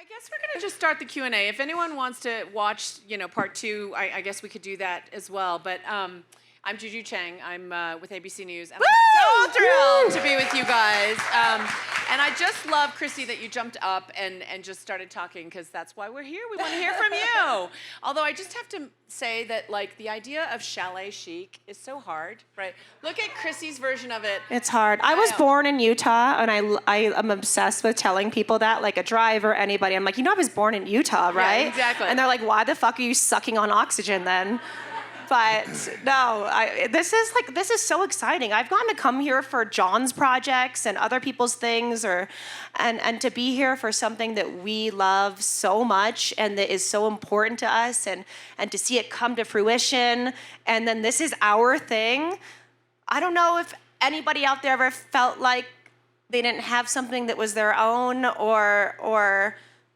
guess we're going to just start the Q&A. If anyone wants to watch, part 2, I guess we could do that as well. But I'm Juju Chang. I'm with ABC News. And I'm so thrilled to be with you guys. And I just love, Chrissy, that you jumped up and just started talking, because that's why we're here. We want to hear from you. Although I just have to say that, the idea of chalet chic is so hard, right? Look at Chrissy's version of it. It's hard. I was born in Utah, and I am obsessed with telling people that, like a driver, anybody. I'm like, I was born in Utah, right? Yeah, exactly. And they're like, why the fuck are you sucking on oxygen then? But no, this is so exciting. I've gotten to come here for John's projects and other people's things, and to be here for something that we love so much and that is so important to us, and to see it come to fruition. And then this is our thing. I don't know if anybody out there ever felt like they didn't have something that was their own,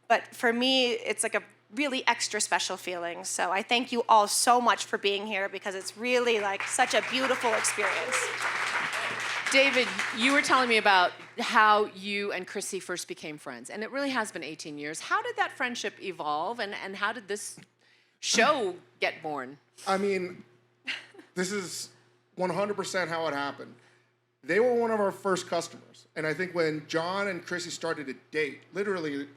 but for me, it's like a really extra special feeling. So I thank you all so much for being here, because it's really such a beautiful experience. David, you were telling me about how you and Chrissy first became friends, and it really has been 18 years. How did that friendship evolve, and how did this show get born? I mean, this is 100% how it happened. They were one of our first customers, and I think when John and Chrissy started to date, literally,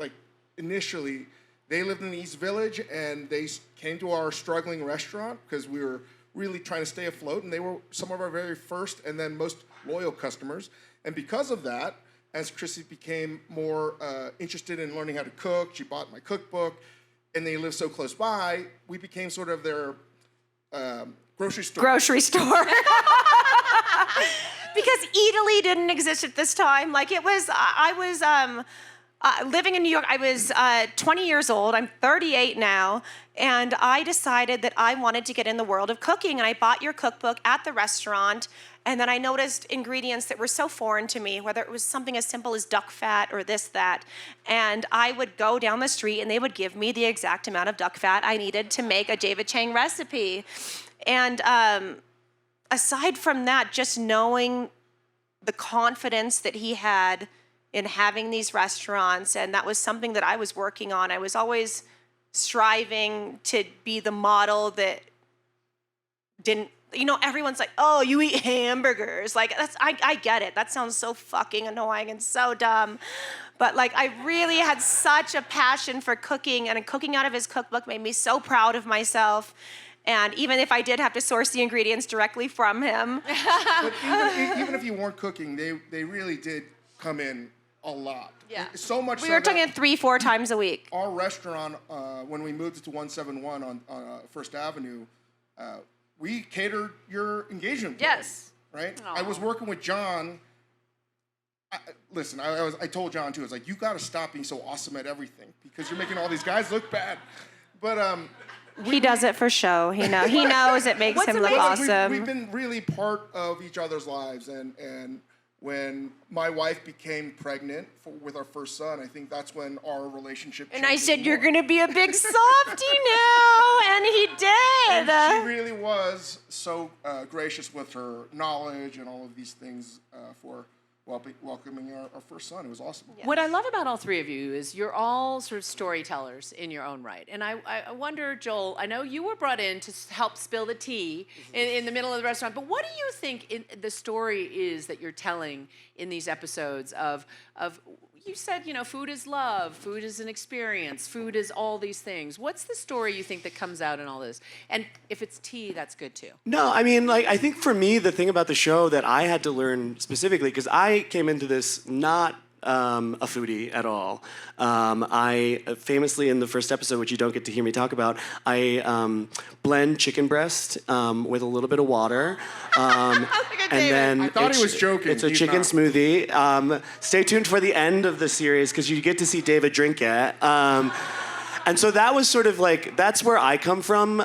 initially, they lived in the East Village, and they came to our struggling restaurant because we were really trying to stay afloat, and they were some of our very first and then most loyal customers. And because of that, as Chrissy became more interested in learning how to cook, she bought my cookbook, and they lived so close by, we became sort of their grocery store. Grocery store. Because Italy didn't exist at this time. I was living in New York. I was 20 years old. I'm 38 now. And I decided that I wanted to get in the world of cooking. And I bought your cookbook at the restaurant. And then I noticed ingredients that were so foreign to me, whether it was something as simple as duck fat or this, that. And I would go down the street, and they would give me the exact amount of duck fat I needed to make a David Chang recipe. And aside from that, just knowing the confidence that he had in having these restaurants, and that was something that I was working on. I was always striving to be the model that didn't, everyone's like, oh, you eat hamburgers. I get it. That sounds so fucking annoying and so dumb. But I really had such a passion for cooking, and cooking out of his cookbook made me so proud of myself. And even if I did have to source the ingredients directly from him. But even if you weren't cooking, they really did come in a lot. Yeah. So much we were talking 3-4 times a week. Our restaurant, when we moved it to 171 on First Avenue, we catered your engagement party, Yes. right? Aww. I was working with John. Listen, I told John too. I was like, you got to stop being so awesome at everything, because you're making all these guys look bad. But he does it for show. He knows it makes him look awesome. We've been really part of each other's lives, and when my wife became pregnant with our first son, I think that's when our relationship changed. And I said, you're going to be a big softie now. And he did. And she really was so gracious with her knowledge and all of these things for welcoming our first son. It was awesome. Yeah. What I love about all three of you is you're all sort of storytellers in your own right. And I wonder, Joel, I know you were brought in to help spill the tea in the middle of the restaurant, but what do you think the story is that you're telling in these episodes of you said, food is love, food is an experience, food is all these things. What's the story you think that comes out in all this? And if it's tea, that's good too. No, I mean, I think for me, the thing about the show that I had to learn specifically, because I came into this not a foodie at all. I famously, in the first episode, which you don't get to hear me talk about, I blend chicken breast with a little bit of water. And then I thought he was joking. It's a chicken smoothie. Stay tuned for the end of the series, because you get to see David drink it. And so that was sort of that's where I come from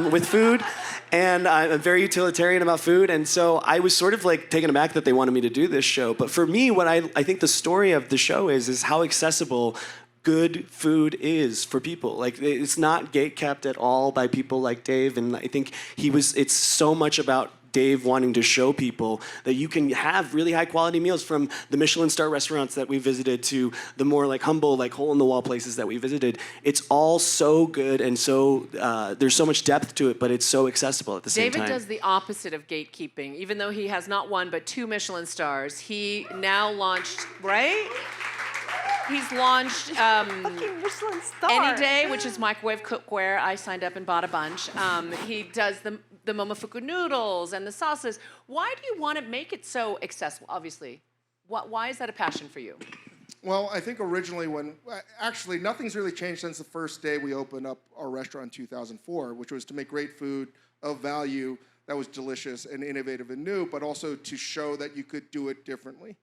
with food. And I'm very utilitarian about food, and so I was sort of taken aback that they wanted me to do this show. But for me, what I think the story of the show is how accessible good food is for people. It's not gate-kept at all by people like Dave, and I think it's so much about Dave wanting to show people that you can have really high quality meals from the Michelin star restaurants that we visited to the more like humble, like hole in the wall places that we visited. It's all so good and so there's so much depth to it, but it's so accessible at the same time. David does the opposite of gatekeeping. Even though he has not one but 2 Michelin stars, he now launched, right? He's launched Michelin star. Any Day, which is microwave cookware. I signed up and bought a bunch. He does the Momofuku noodles and the sauces. Why do you want to make it so accessible, obviously? Why is that a passion for you? Well, I think originally actually nothing's really changed since the first day we opened up our restaurant in 2004, which was to make great food of value that was delicious and innovative and new, but also to show that you could do it differently.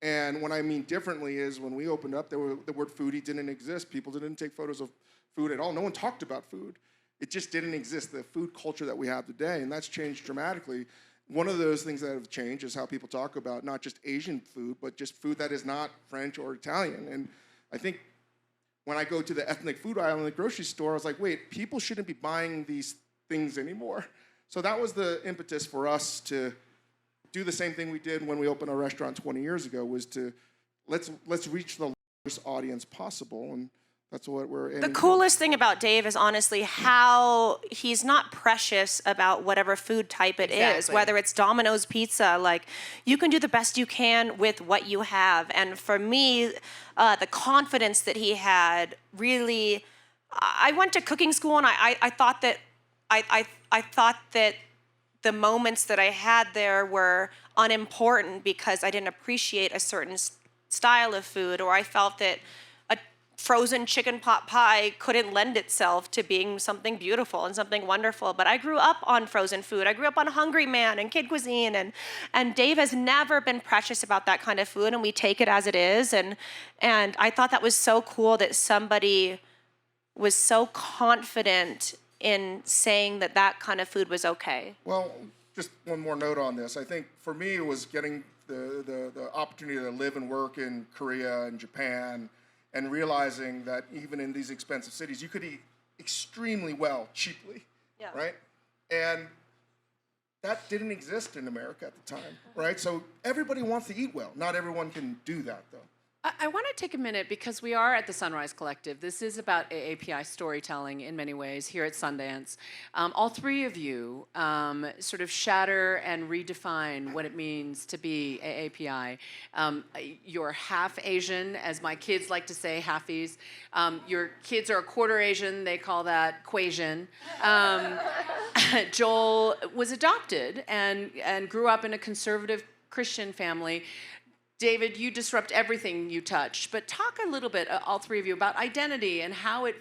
And what I mean differently is when we opened up, the word foodie didn't exist. People didn't take photos of food at all. No one talked about food. It just didn't exist, the food culture that we have today, and that's changed dramatically. One of those things that have changed is how people talk about not just Asian food, but just food that is not French or Italian. And I think when I go to the ethnic food aisle in the grocery store, I was like, wait, people shouldn't be buying these things anymore. So that was the impetus for us to do the same thing we did when we opened our restaurant 20 years ago, was to let's reach the largest audience possible, and that's what we're aiming The coolest thing about Dave is honestly how he's not precious about whatever food type it is, Exactly. whether it's Domino's pizza. Like, you can do the best you can with what you have. And for me, the confidence that he had really, I went to cooking school and I thought that I thought that the moments that I had there were unimportant because I didn't appreciate a certain style of food, or I felt that a frozen chicken pot pie couldn't lend itself to being something beautiful and something wonderful. But I grew up on frozen food. I grew up on Hungry Man and Kid Cuisine, and Dave has never been precious about that kind of food, and we take it as it is. And I thought that was so cool that somebody was so confident in saying that that kind of food was okay. Well, just one more note on this. I think for me it was getting the opportunity to live and work in Korea and Japan, and realizing that even in these expensive cities, you could eat extremely well, cheaply, right? And that didn't exist in America at the time, right? So everybody wants to eat well. Not everyone can do that, though. I want to take a minute because we are at the Sunrise Collective. This is about AAPI storytelling in many ways here at Sundance. All 3 of you sort of shatter and redefine what it means to be AAPI. You're half Asian, as my kids like to say, halfies. Your kids are a quarter Asian. They call that Quasian. Joel was adopted and grew up in a conservative Christian family. David, you disrupt everything you touch, but talk a little bit, all 3 of you, about identity and how it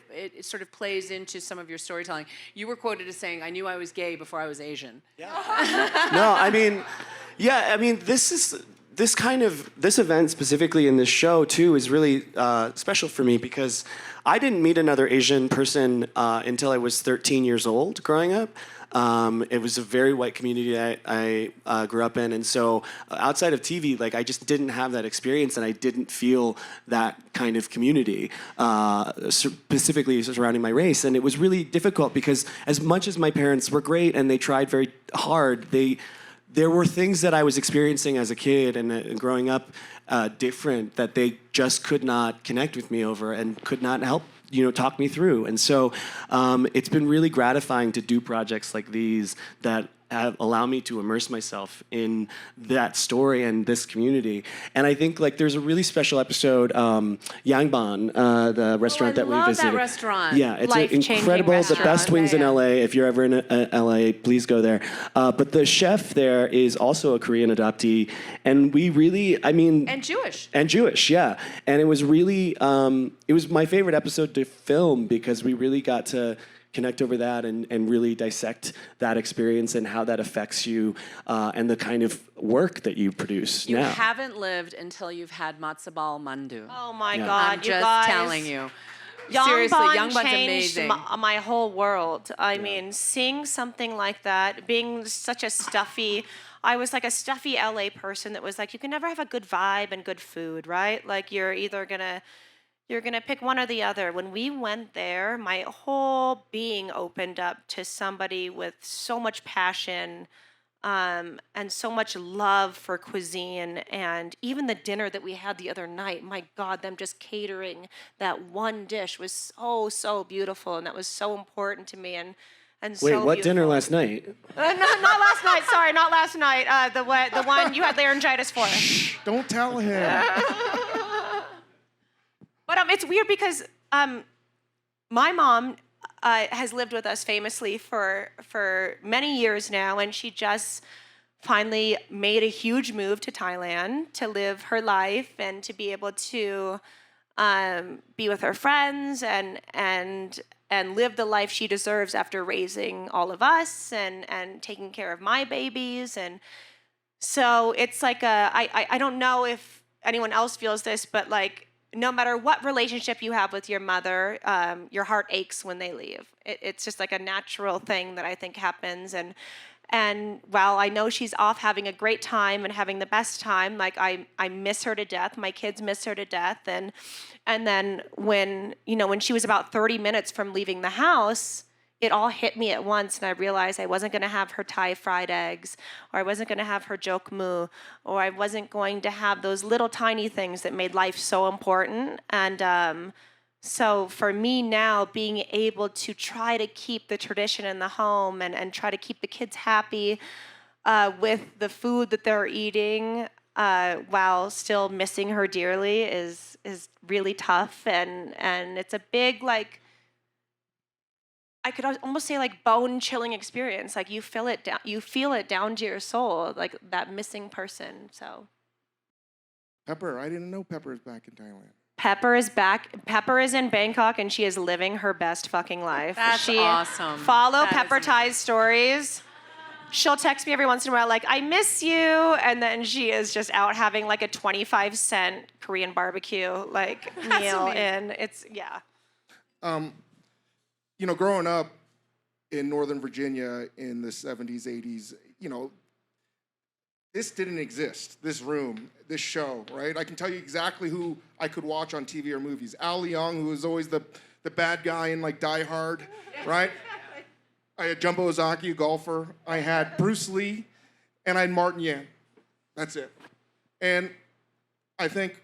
sort of plays into some of your storytelling. You were quoted as saying, "I knew I was gay before I was Asian." Yeah. No, I mean, yeah, I mean, this event specifically in this show too is really special for me because I didn't meet another Asian person until I was 13 years old growing up. It was a very white community that I grew up in, and so outside of TV, like I just didn't have that experience, and I didn't feel that kind of community, specifically surrounding my race. And it was really difficult because as much as my parents were great and they tried very hard, there were things that I was experiencing as a kid and growing up different that they just could not connect with me over and could not help talk me through. And so it's been really gratifying to do projects like these that allow me to immerse myself in that story and this community. And I think like there's a really special episode, Yangban, the restaurant that we visited. I love that restaurant. Yeah, it's Life-changing incredible. restaurant. The best wings in Yeah. LA. If you're ever in LA, please go there. But the chef there is also a Korean adoptee, and we really, I mean, And Jewish. and Jewish, yeah. And it was really, it was my favorite episode to film because we really got to connect over that and really dissect that experience and how that affects you and the kind of work that you produce You now. haven't lived until you've had matzo ball mandu. Oh my Yeah. God, I'm you just guys. telling you. Seriously, Yangban Yangban's changed amazing. my whole world. I mean, seeing something like that, being such a stuffy, I was like a stuffy LA person that was like, you can never have a good vibe and good food, right? Like you're either gonna pick one or the other. When we went there, my whole being opened up to somebody with so much passion and so much love for cuisine. And even the dinner that we had the other night, my God, them just catering that one dish was so beautiful, and that was so important to me. And Wait, so what dinner beautiful. last night? Not last night. Sorry, not last night. The one you had laryngitis for. Don't tell him. But it's weird because my mom has lived with us famously for many years now, and she just finally made a huge move to Thailand to live her life and to be able to be with her friends and live the life she deserves after raising all of us and taking care of my babies. And so it's like I don't know if anyone else feels this, but like no matter what relationship you have with your mother, your heart aches when they leave. It's just like a natural thing that I think happens. And while I know she's off having a great time and having the best time, like I miss her to death. My kids miss her to death. And then when she was about 30 minutes from leaving the house, it all hit me at once, and I realized I wasn't going to have her Thai fried eggs, or I wasn't going to have her jok moo, or I wasn't going to have those little tiny things that made life so important. And so for me now, being able to try to keep the tradition in the home and try to keep the kids happy with the food that they're eating while still missing her dearly is really tough. And it's a big, like, I could almost say like bone-chilling experience. Like you feel it down to your soul, like that missing person. So Pepper, I didn't know Pepper is back in Thailand. Pepper is back. Pepper is in Bangkok, and she is living her best fucking life. That's awesome. Follow That Pepper is Thai's stories. She'll text me every once in a while, like, I miss you. And then she is just out having like a 25-cent Korean barbecue like meal. amazing. And it's, yeah. Growing up in Northern Virginia in the 70s, 80s, this didn't exist, this room, this show, right? I can tell you exactly who I could watch on TV or movies. Al Leong, who was always the bad guy in like Die Hard, right? I had Jumbo Ozaki, a golfer. I had Bruce Lee, and I had Martin Yan. That's it. And I think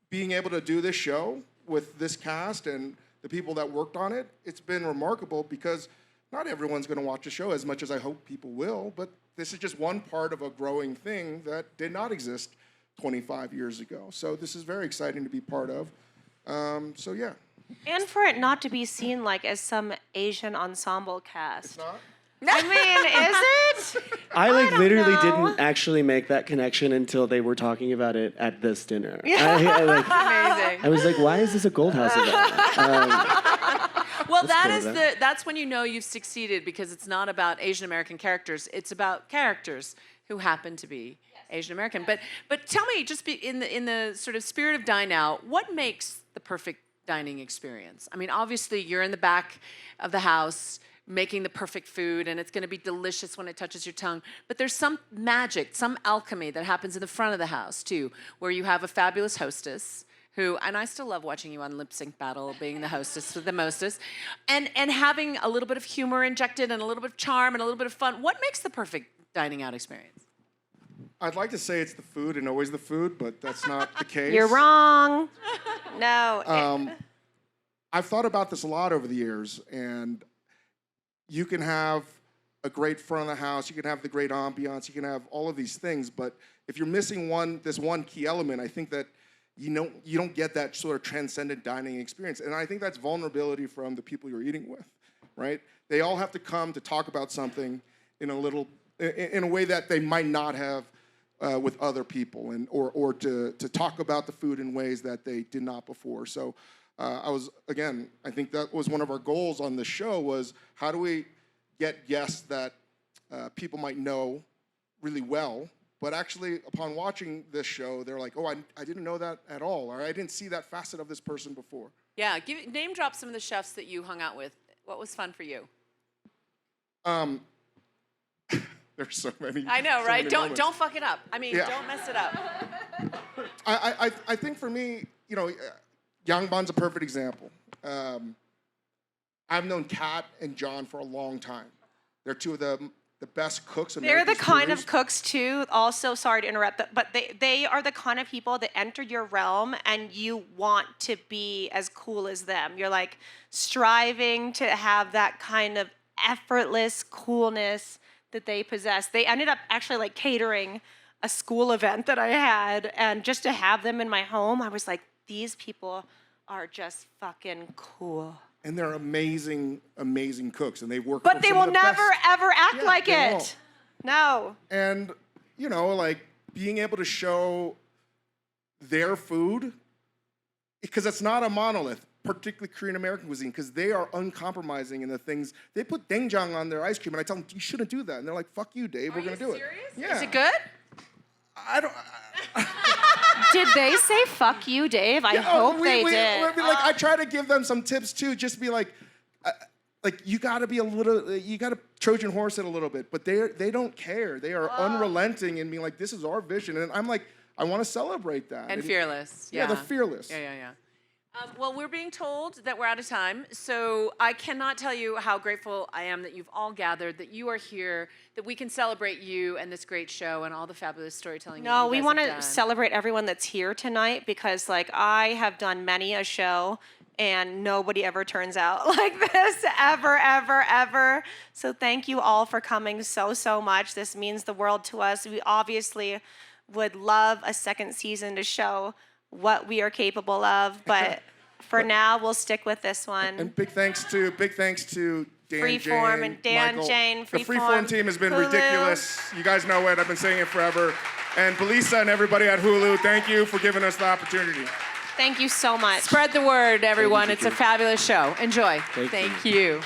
being able to do this show with this cast and the people that worked on it, it's been remarkable because not everyone's going to watch the show as much as I hope people will, but this is just one part of a growing thing that did not exist 25 years ago. So this is very exciting to be part of. So yeah. And for it not to be seen like as some Asian ensemble cast. It's not? I mean, is it? I literally know. didn't actually make that connection until they were talking about it at this dinner. Yeah. I Amazing. was like, why is this a Gold House event? Well, cool, that's when you know you've succeeded, because it's not about Asian American characters. It's about characters who happen to be Asian American. But tell me, just in the sort of spirit of Dine Out, what makes the perfect dining experience? I mean, obviously you're in the back of the house making the perfect food, and it's going to be delicious when it touches your tongue. But there's some magic, some alchemy that happens in the front of the house too, where you have a fabulous hostess who, and I still love watching you on Lip Sync Battle, being the hostess with the mostest, and having a little bit of humor injected and a little bit of charm and a little bit of fun. What makes the perfect dining out experience? I'd like to say it's the food and always the food, but that's not the case. You're wrong. No. I've thought about this a lot over the years, and you can have a great front of the house, you can have the great ambiance, you can have all of these things, but if you're missing this one key element, I think that you don't get that sort of transcendent dining experience. And I think that's vulnerability from the people you're eating with, right? They all have to come to talk about something in a way that they might not have with other people, and or to talk about the food in ways that they did not before. So I think that was one of our goals on the show, was how do we get guests that people might know really well, but actually upon watching this show, they're like, oh, I didn't know that at all, or I didn't see that facet of this person before. Yeah, name drop some of the chefs that you hung out with. What was fun for you? There's so many. I know, so right? many Don't moments. fuck it up. I mean, Yeah. don't mess it up. I think for me, Yangban's a perfect example. I've known Kat and John for a long time. They're two of the the best cooks. They're the America's kind produced. of cooks too. Also, sorry to interrupt, but they are the kind of people that enter your realm and you want to be as cool as them. You're like striving to have that kind of effortless coolness that they possess. They ended up actually like catering a school event that I had, and just to have them in my home, I was like, these people are just fucking cool. And they're amazing, amazing cooks, and they work. But for they some will of the never best. ever act Yeah, like they it. won't. No. And you know, like being able to show their food, because it's not a monolith, particularly Korean American cuisine, because they are uncompromising in the things. They put doenjang on their ice cream, and I tell them you shouldn't do that, and they're like, "Fuck you, Dave. We're gonna do serious? it." Yeah. Is it good? I don't. Did they say "fuck you, Dave"? I hope they did. I try to give them some tips too. Just be like you gotta be a little. You gotta Trojan horse it a little bit. But they don't care. They are unrelenting in being like, this is our vision, and I'm like, I want to celebrate that. And fearless. Yeah, they're fearless. Yeah. Well, we're being told that we're out of time, so I cannot tell you how grateful I am that you've all gathered, that you are here, that we can celebrate you and this great show and all the fabulous storytelling. No, we want want to celebrate everyone that's here tonight because, like, I have done many a show and nobody ever turns out like this, ever. So thank you all for coming so much. This means the world to us. We obviously would love a second season to show what we are capable of, but for now, we'll stick with this one. And big thanks to Dan Freeform Jane, and Dan Michael. Jane, The Freeform team has been Hulu. ridiculous. You guys know it. I've been saying it forever. And Belisa and everybody at Hulu, thank you for giving us the opportunity. Thank you so much. Spread the word, everyone. Thank It's you. a fabulous show. Enjoy. Thank you. Thank you.